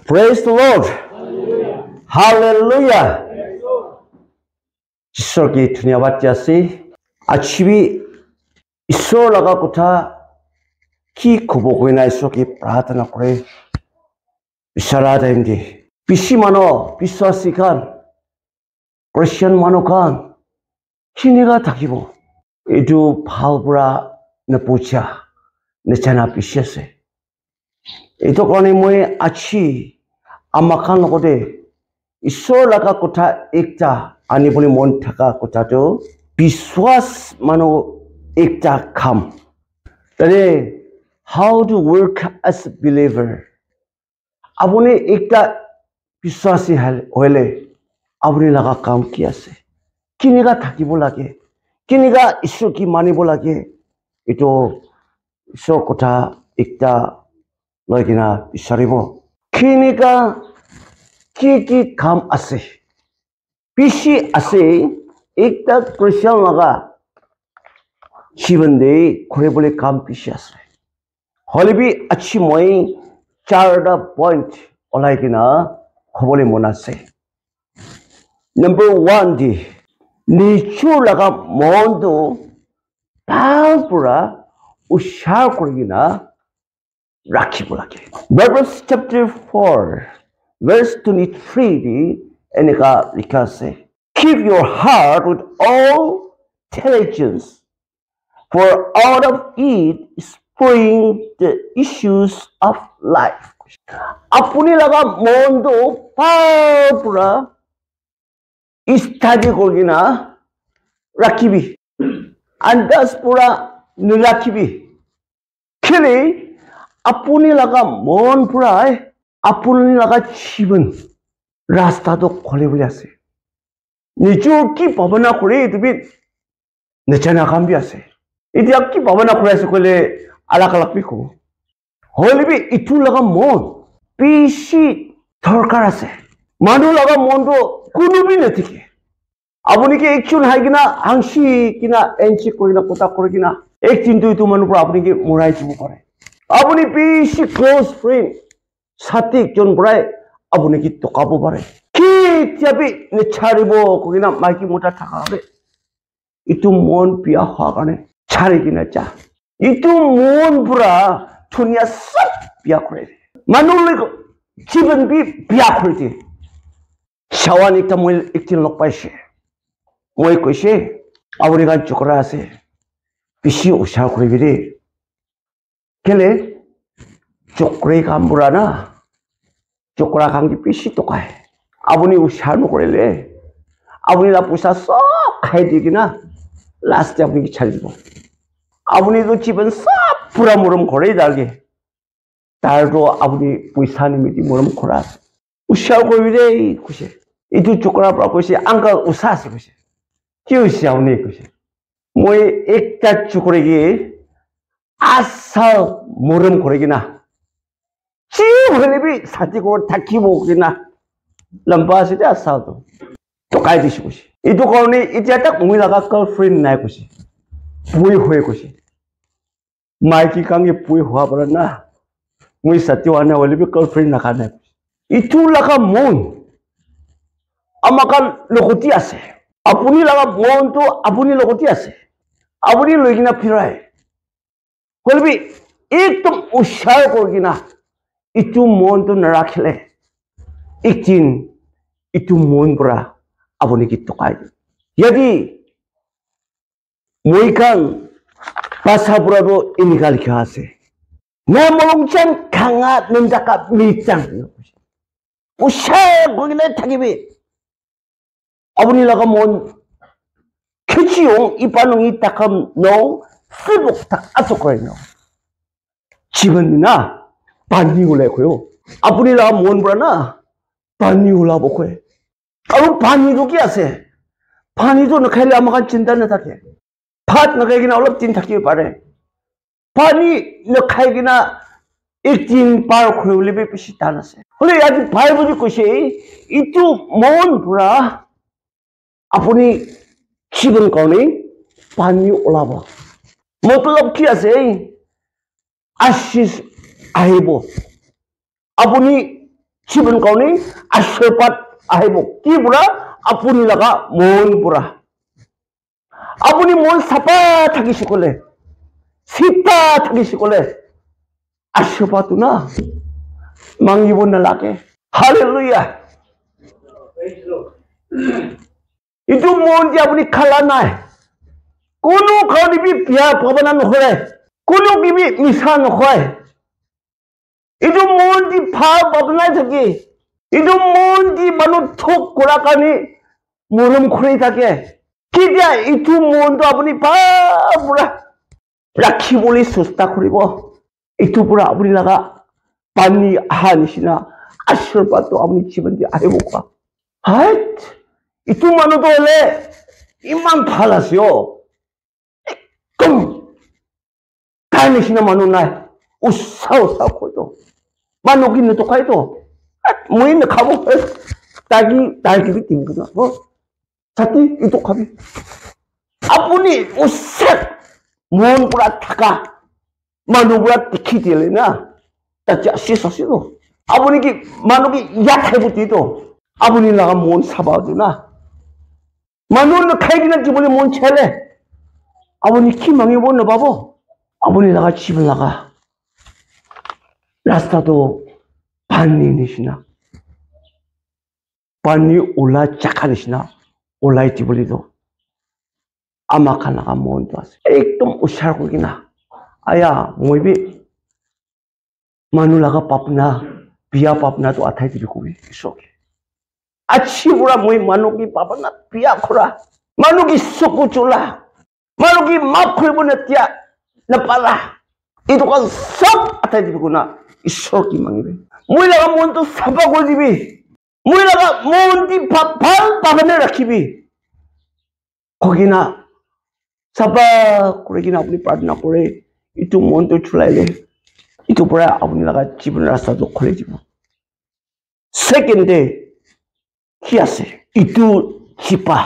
Praise the Lord. Hallelujah. ईश्वर की धन्यवाद जासी अच्छी भी ईश्वर लगा कुथा की खबर कोई ना ईश्वर की प्रार्थना करे विचारा देंगे पिसी मानो विश्वासी कान क्रिश्चियन मानो कान किनेगा ताकिबो इदु भावबरा न पूछा न चना पिसे से इतो कने मोए अच्छी आमाखान लगोदे ईश्वर लगा कुथा एकता आनी बोली मन थका कुथा तो विश्वास मानो एकता काम तने how to work as a believer आपने एकता विश्वासी होले आपने लगा काम किया से किनेगा থাকিব লাগে किनेगा ईश्वर की मानिब লাগে इतो ईश्वर कुथा एकता लगिना बिचारिब किनेगा की काम আছে पिसी আছে एकता क्रिश्चियन लगा जीवन दे करे बोले काम पिसी আছে हले भी अच्छी मोई चारटा पॉइंट ओलाइकिना खबले मन আছে नंबर 1 दी निचु लगा मन तो तालपुरा उशार करगिना राखिब लागे Proverbs chapter 4 verse 23 दी एनेका लिखा से keep your heart with all diligence for out of it spring the issues of life अपनी लगा मन तो पूरा स्टडी करगिना राखिबी अंदाज पूरा निराखिबी खेले अपनी लगा मन पूरा अपनी लगा जीवन रास्ता तो खोले बोले आसे निजो की भावना करे तुबी नचना काम भी आसे इतिया की भावना करे आसे कोले अलग भी को होले भी इतु लगा मन पिसी दरकार आसे मानु लगा मन तो कोनो भी नथिके आपुनी के एक्शन हाइगिना हांसी किना एनसी करिना कोता करिना एक चिंतु इतु मानु पर आपुनी के मोराइ जिबो पारे आपुनी पिसी क्लोज फ्रेंड साथी एकजन बराय आपुनी की तकाबो पारे की त्याबि नेचारिबो कगिना माइकी मोटा थाकाबे इतु मन पिया हा काने छारिगिना चा इतु मन पुरा दुनिया सब पिया करे मानुले जीवन भी पिया करे शावान एकटा मोय एकटिन लग पाइसे मोय कइसे आबुनि गान चकरा आसे पिसी उसार करिबि रे केले चक्रे काम बुरा ना चक्रा काम की पिसी तकाय आबुनि उसार नकरेले आबुनि ला पैसा सब खाइ दिकिना लास्ट आबुनि की छारि दिबो आबुनि तो जीवन सब पूरा मरम करे जागे तार तो आबुनि पैसा निमिति मरम खरा उसार करिबि रे कइसे इतु चक्रा प्रा कइसे आंका उसा आसे कइसे कि उसाव नै कइसे मोय एकटा चक्रेगे आसा मरम करेगिना ची होले भी साथी को थाकिबो किना लंबा से आसा तो काय दिस कइसे इतु करने इतिया तक मुई लगा गर्लफ्रेंड नाय कइसे पुई होय कइसे माइकी कांगे पुई हुआ पर ना मुई साथी वाने होले भी गर्लफ्रेंड ना खाने इतु लगा मन आमाकान लगती आसे आपुनी लगा मन तो आपुनी लगती आसे आपुनी लगिना फिराय होले भी एकदम उशार करगिना इतु मन तो नराखले एक दिन इतु मन पुरा आपुनी की तकाय यदि मोइकान पासा पुरा तो इनिका लिखा आसे ना मलंचान खांगा नंजाका मिचां उशार करगिना थाकिबे आबुनि लगा मन खिचियों इपानुंगी ताकम नो फिबुक tak asokoi no जीवन ना पानी उले कोयो आबुनि लगा मन बरा ना पानी उला बकोय आरो पानी तो क्या से पानी तो नखाइले आमाका चिंता न थाके भात नखाइगिना अलप दिन थाकिबे पारे पानी नखाइगिना एक दिन पार खोइले बे पिसि तान आसे होले यादि भाई बुझि कइसे इतु मन पुरा आपुनी जीवन करने पानी ओलाब मतलब की आसे आशीष आहिब आपुनी জীবন কাউনি আশীর্বাদ আহিব কি পুরা আপুনি লাগা মন পুরা আপুনি মন সাপা থাকিসকলে চিতা থাকিসকলে আশীৰ্বাদ না মাঙ্গিব নালাগে হালেলুয়া ইটো মন যে আপুনি খালা নাই কোনো কাউনিবি বিয়া পাবনা নকৰে কোনো কিবি মিছা নকয় ইটো মন যে ভাল পাবনাই থাকে ইটো মন যে মানুহ ঠক কৰা কাৰণে মৰম কৰি থাকে কেতিয়া ইটো মনটো আপুনি পুৰা ৰাখিবলৈ চেষ্টা কৰিব ইটো পুৰা আপুনি লগা পানী অহা নিচিনা আশীৰ্বাদটো আপুনি জীৱনটো আহিব কোৱা হাইট ইটো মানুহটো হলে ইমান ভাল আছে একদম তাৰ নিচিনা মানুহ নাই উৎসাহ কৈতো মানুহ কি নটকাইতো মই নাখাব তাইকি দিব না ছাতি ইটো খাবি আপুনি উৎসাহ মন পুৰা থাকা মানুহ পুৰা দেখি দিলে না তাতে শেষ আছিল আপুনি কি মানুহ কি ইয়াত খাইব দিতো আপুনি লগা মন চাবাটো না মানুহ খাই কিনে দিবলৈ মন চেলে আপুনি কি মাঙিব নাপাব আপুনি লগা জীবন লগা ৰাস্তাটো পানী নিচিনা পানী ওলাই চাকা নিচিনা ওলাই দিবলৈতো আমাৰ লগা মনটো আছে একদম উচ্চাৰ কৰি কিনা আয়া মই বি মানুহ লগা পাপনা বিয়া পাপনাটো আঠাই দিবি কবি ঈশ্বৰকে আজি পুৰা মই মানুহ কি পাপনা বিয়া কৰা মানুহ কি চকু চোলা মানুহ কি মাফ কৰিব নেতিয়া নাপালা এইটো চব আঠাই দিবি কোনা ঈশ্বৰ কি মাঙিবি মই লগা মনটো চাফা কৰি দিবি মই লগা মন দি ভাল পাবনে ৰাখিবি কৈ কিনা চাফা কৰি কিনা আপুনি প্ৰাৰ্থনা কৰে ইটো মনটো চলাইলে ইটো পৰা আপুনি লগা জীৱন ৰাস্তাটো খুলি দিব ছেকেণ্ডে কি আছে ইটো চিপা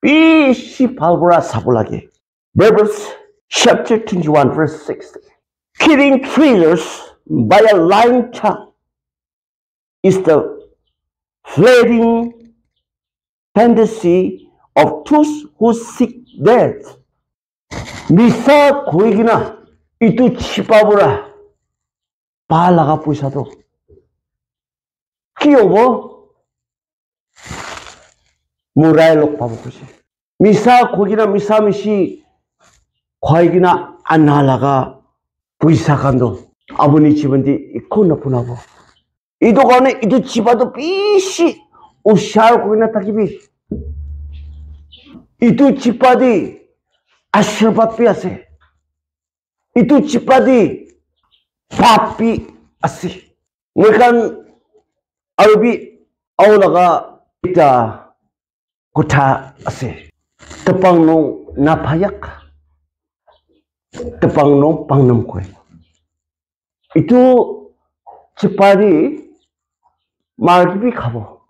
বেছি ভাল পৰা চাব লাগে Proverbs chapter 21 verse 6 killing treasures by a lying tongue is the fleeting tendency of those who seek death মিছা কৈ কিনা ইটো চিপা পৰা পা লগা পইচাটো কি হ'ব মুৰাই লগ পাব কৈছে মিছা কৈ কিনা মিছা মিছি খুৱাই কিনা আনা লগা পইচা কান্দো আপুনি জীৱনটি একো নপুনাব এইটো কাৰণে ইটো চিপাটো বেছি উচ্চাৰ কৰি নাথাকিবি ইটো চিপা দি আশীৰ্বাদ পি আছে ইটো চিপা দি পাপ পি আছে মই কাৰণ আৰু বি আও লগা এটা কথা আছে tepang nong napayak tepang nong pangnam koi itu cipari margi khabo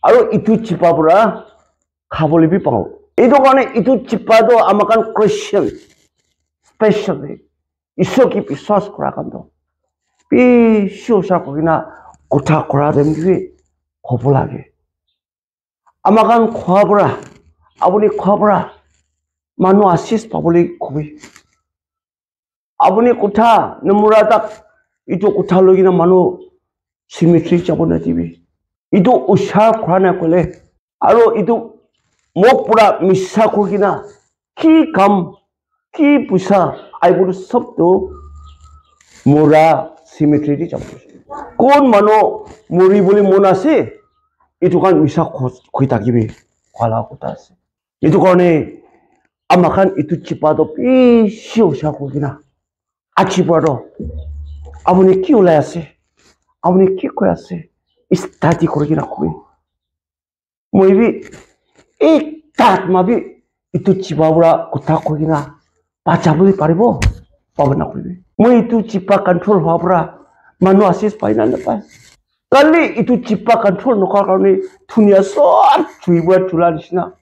aro itu cipapura khabole bi pao itu kane itu cipado amakan Christian specially iso ki biswas kora kando pi shosa kogina kotha kora dem bi hobo lage amakan khwabura আপুনি খবৰা মানুহ আশীষ পাবলৈ কবি আপুনি কথা নমুৰাতাক ইটো কথা লৈ কিনা মানুহ চিমিত্ৰি যাব নাদিবি ইটো উচ্চাৰ কৰা নাই ক'লে আৰু ইটো মোক পুৰা মিছা কৰি কিনা কি কাম কি পইচা আইবোৰ চবটো মুৰা চিমিত্ৰি দি যাব কোন মানুহ মৰিবলৈ মন আছে ইটো কাৰণ মিছা কৈ থাকিবি কলা কথা আছে itu karena amakan itu cipado pisau sakugina acipado abuni ki ulai ase abuni ki koi ase istati korigina koi moibi ek tat mabi itu cipabura kota kogina pachabuli paribo pabana koi moi itu cipa control hobra manu asis paina napai kali itu cipa control nokar karone dunia sob cuiba culadisna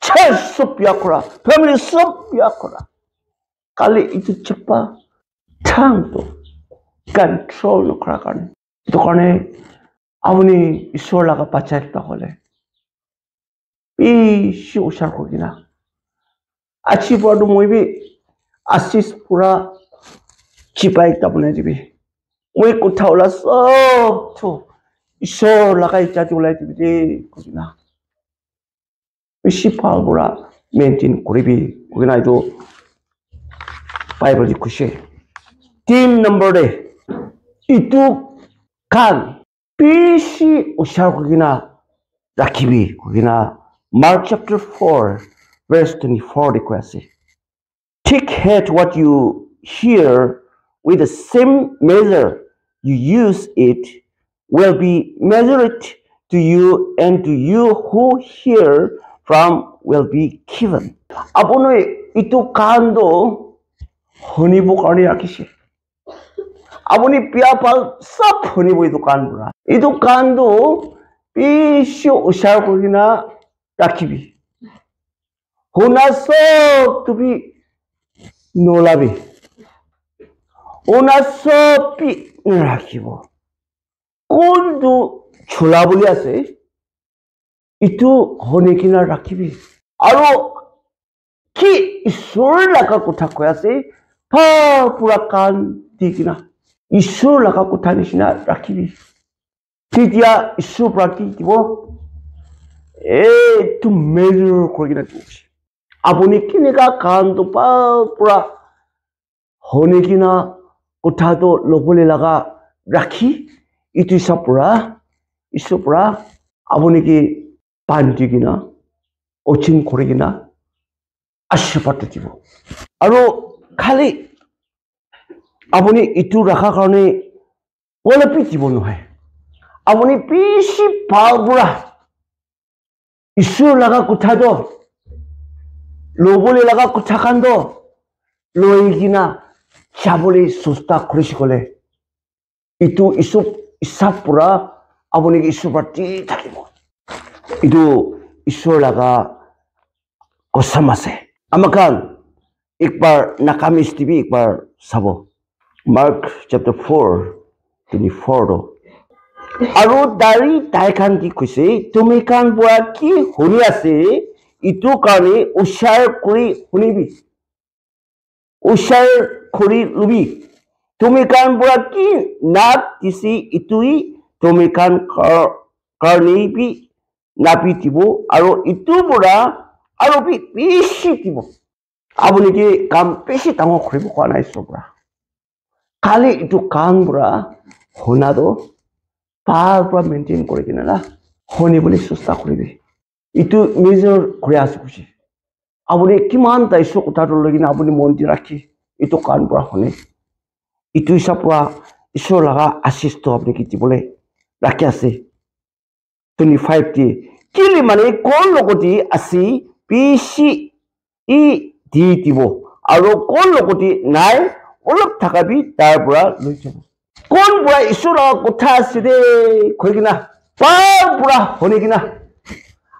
Church yakura, family sub yakura. Kali itu cepat, tanto control no kerakan. itu karena abuni isor laga pachet takole pi usar ko gina achi bodu moibi asis pura chipai tabune dibi moi kuthaula sob to isor laga icha tulai dibi ko gina Sipal pura maintain koribi ko gina itu Bible di kushe team number de itu kan PC usar ko gina rakibi ko gina Mark chapter 4 verse 24 di kwasi take heed what you hear with the same measure you use it will be measured to you and to you who hear from will be given apunoi itu kando honibo karni rakise abuni piapal sab honibo itu kan pura itu kando pisho usar ko gina rakibi hona sob tubi nolabi hona sob pi rakibo kondu chola boli ase itu hone kina rakibi aro ki isor laga kotha koi ase pa pura kan dikina isor laga kotha nishina rakibi titia isor prati dibo tu measure korigina tuji abuni kinika kan to pa pura hone kina kotha to lobole laga rakhi itu sapura isopura abuni ki panti kina ochin korigina ashipatu dibo aro khali abuni itu rakha karone olapi dibo nohai abuni pisi pabura Isur laga kutado lobole laga kutakando loigina chabole susta krishikole itu isu isapura abuni isu parti takibo itu isur laga kosamase amakan एक बार nakamis tv एक बार sabo Mark chapter 4 24 Aru dari taikan ki kuse tumikan bua ki huni ase itu kani ushar kuri hunibi ushar kuri lubi tumikan bua ki nak kisi itui tumikan karni bi napi tibo aru itu bura aru bi pisi tibo abuni ki kam pisi tango kuri buka na iso bura kali itu kan bura honado Pura maintain kore kina la honi bole susta koribe itu measure kore asukushi abuni kiman ta isu kutaro logina abuni monti rakhi itu kan pura hone itu isa pura isu laga assist to abuni kiti bole rakhi ase 25 ti kili mane kon logoti asi pc e di tibo aro kon logoti nai olop thakabi tar pura loichabo kon bura isura kotha side koigina pa bura honegina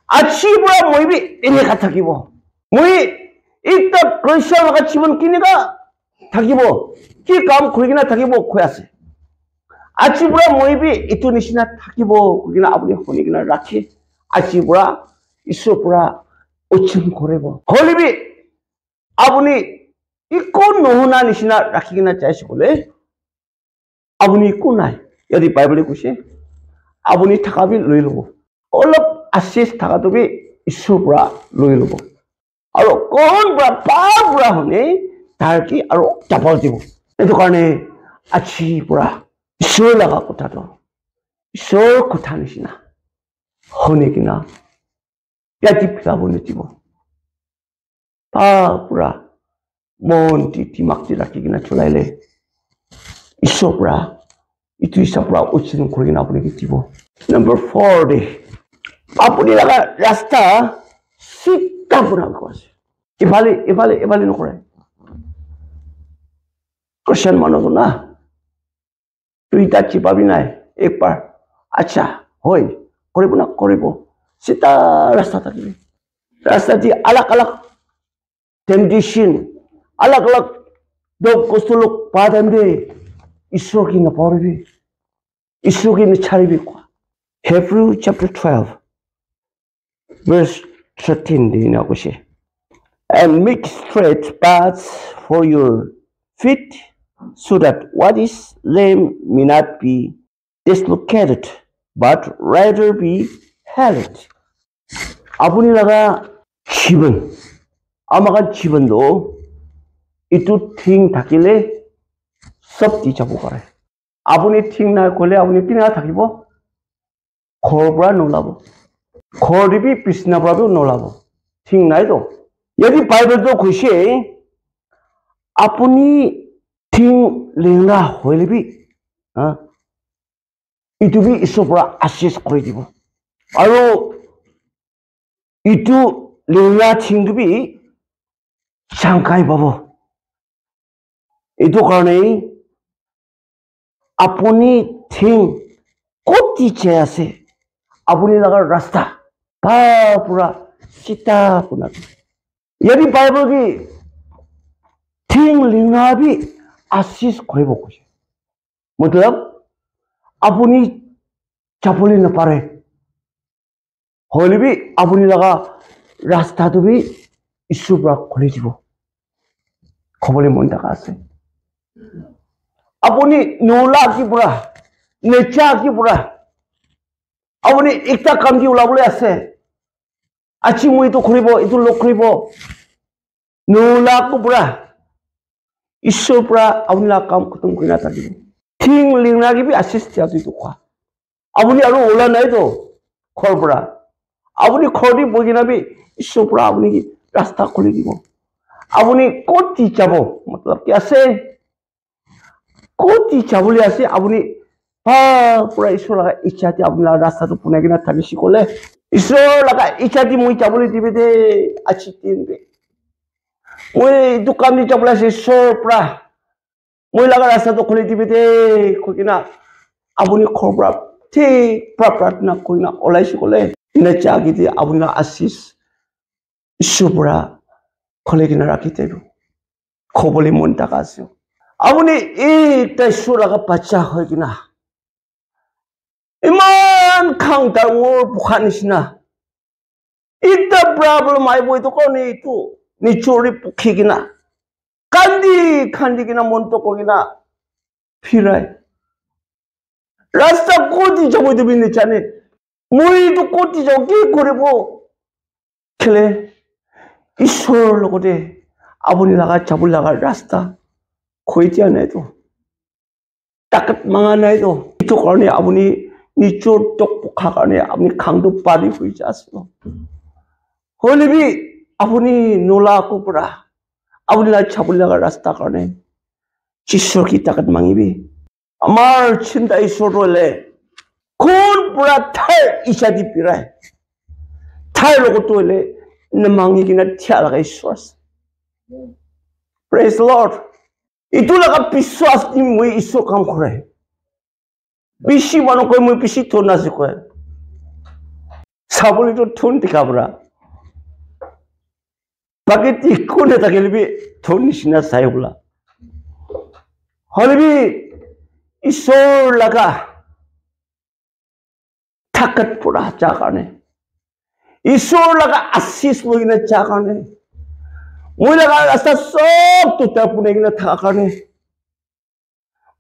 achi bura moibi ene kathakibo moi ikta christian ga jibon kiniga thakibo ki kam koigina thakibo khoyase achi bura moibi itu nishina thakibo koigina apuni honegina rakhi achi bura isu pura ochim korebo holibi apuni ikon nohuna nishina rakhigina chaise bole abuni kunai yadi bible kushe abuni thakabi loilobo olop assist thakadobi isupra loilobo aro kon bra pa bra hone tarki aro chapal dibo eto karne achi pura isur laga kotha to isur kotha nishina hone kina yadi pabone dibo pa pura mon ti timakti rakigina chulaile Isopra, itu isopra uchin kurigin apuni kitibo. Number 40. Apuni laga rasta sita puna kuas. Ibali no kore. Christian mano na. Tuita chipabi nai ek bar. Acha, hoy, koribo na koribo. Sita rasta takibi. Rasta di alak temptation, alak dog kostuluk padam de. Isur ki na poribi 이수기는 차리비과. Hebrew chapter 12, verse 13 din ako siya. And make straight paths for your feet, so that what is lame may not be dislocated, but rather be healed. 아버니나가 집은, 아마가 집은도 itu ting takile sab di jabu kare. Abuni ting na kole abuni pina takibo khorbra nolabo. Khorbi pisna brabu nolabo. Ting nai do. Yadi Bible do khushi apuni ting lengna hoilebi itu bi isopra assist kore dibo. Aro itu lengna ting du bi sangkai babo. Itu karena apuni ting koti cese apuni laga rasta pura sita puna. Jadi Bible ki ting lingna भी assist करे वो कुछ. मतलब apuni chapli न पारे. होली भी apuni laga rasta तो भी इसुब्रा खोले जीवो. खबरे मन तक आसे. Apuni nula ki pura, necha ki pura. Apuni ikta kam ki ula bole ase. Achi mu itu khuribo, itu lok khuribo. Nula ku pura. Isu pura apuni la kam kutung kuina tadi. Ting lingna ki bi assist ya itu kwa. Apuni aru ula nai to khor pura. Apuni khori bogina bi isu pura apuni ki rasta kholi dibo. Apuni koti chabo, मतलब क्या से कोटी चावली आसे अपनी पूरा ईश्वर लगा इच्छा थी अपनी रास्ता तो पुणे की ना थाली शिकोले ईश्वर लगा इच्छा थी मुझे चावली दी बेटे अच्छी तीन पे मुझे दुकान दी चावला से ईश्वर पूरा मुझे लगा रास्ता तो खुली दी बेटे कोई की ना अपनी खोपरा थी प्रार्थना कोई ना ओलाई शिकोले इन्हें चाकी थी अपनी ना आशीष ईश्वर पूरा खोले की ना रखी थे खोपली मुंडा Casio Abuni ita suraga pacha hoigina. Iman kang darngur bukan isna. Ita problem ay boy to ko ni itu ni churi pukigina. Kandi gina monto ko gina. Pirai. Rasta koti jabo de bini chane. Mui to koti jabo ki kore bo. Kile isor logo de abuni laga chabul laga rasta. खोईतिया नहीं तो ताकत मांगा नहीं तो इतो करने अपनी निचोड़ टोक पुखा करने अपनी खांडू पारी हुई जासे होली भी अपनी नोला को पड़ा अपनी ला छापुला का रास्ता करने चिश्वर की ताकत मांगी भी अमार चिंता ईश्वर रोले कौन पूरा थार इशादी पिरा है थार लोगो तो ले न मांगी की न थिया लगा ईश्वर Praise the Lord. Itu laga piswas ni mui iso kam kore. Bishi mano koi mui bishi thon nasi koi. Sabuli to thon tikabra. Paketi kone takeli bi thon nishina sayula. Holi bi iso laga takat pura cakane. Iso laga asis mui na cakane. Mui laga rasa sob tu terpunek na thakane.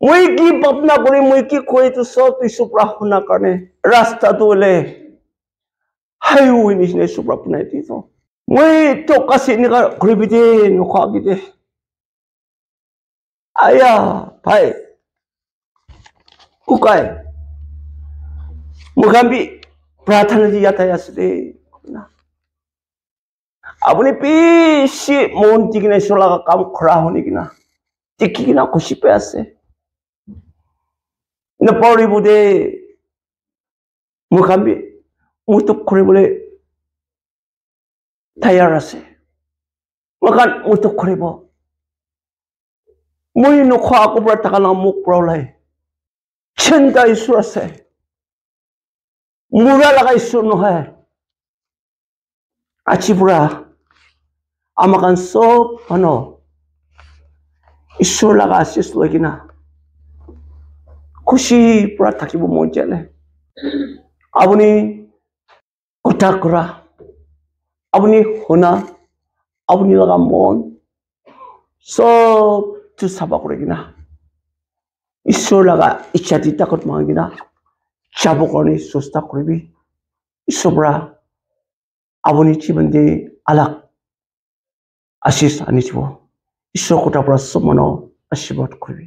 Mui ki papna kore mui ki koi tu sob tu supra huna karne. Rasta tu le hayu ini ne supra punai ti to. Mui to kasi ni ka kore bide no kha bide. Aya bhai. Kukai. Mugambi प्रार्थना जी आता है असले ना अपने पीछे Monty की नहीं सोला का काम खड़ा होने की ना टिकी की ना खुशी पे ऐसे न पौड़ी बुदे मुखाम्बी मुतुक करे बोले तैयार ऐसे मकान मुतुक करे बो मुझे नुख्वा को बड़ा तकना मुक प्रॉब्लम चिंता ईश्वर से मुरा लगा ईश्वर नो है अच्छी बुरा amakan so ano ईश्वर लगा आशीष लगी ना খুশি পুরা থাকিব মন জানে আপুনি কথা কৰা আপুনি শুনা আপুনি লগা মন সব তো চাবা কৰি কিনা ঈশ্বৰ লগা ইচ্ছা দি তাকত মাঙি কিনা যাব কাৰণে চেষ্টা কৰিবি ঈশ্বৰ পৰা আপুনি জীৱন দি আলাক আশীষ আনি দিব ঈশ্বৰ কথা পৰা সব মানুহ আশীৰ্বাদ কৰিবি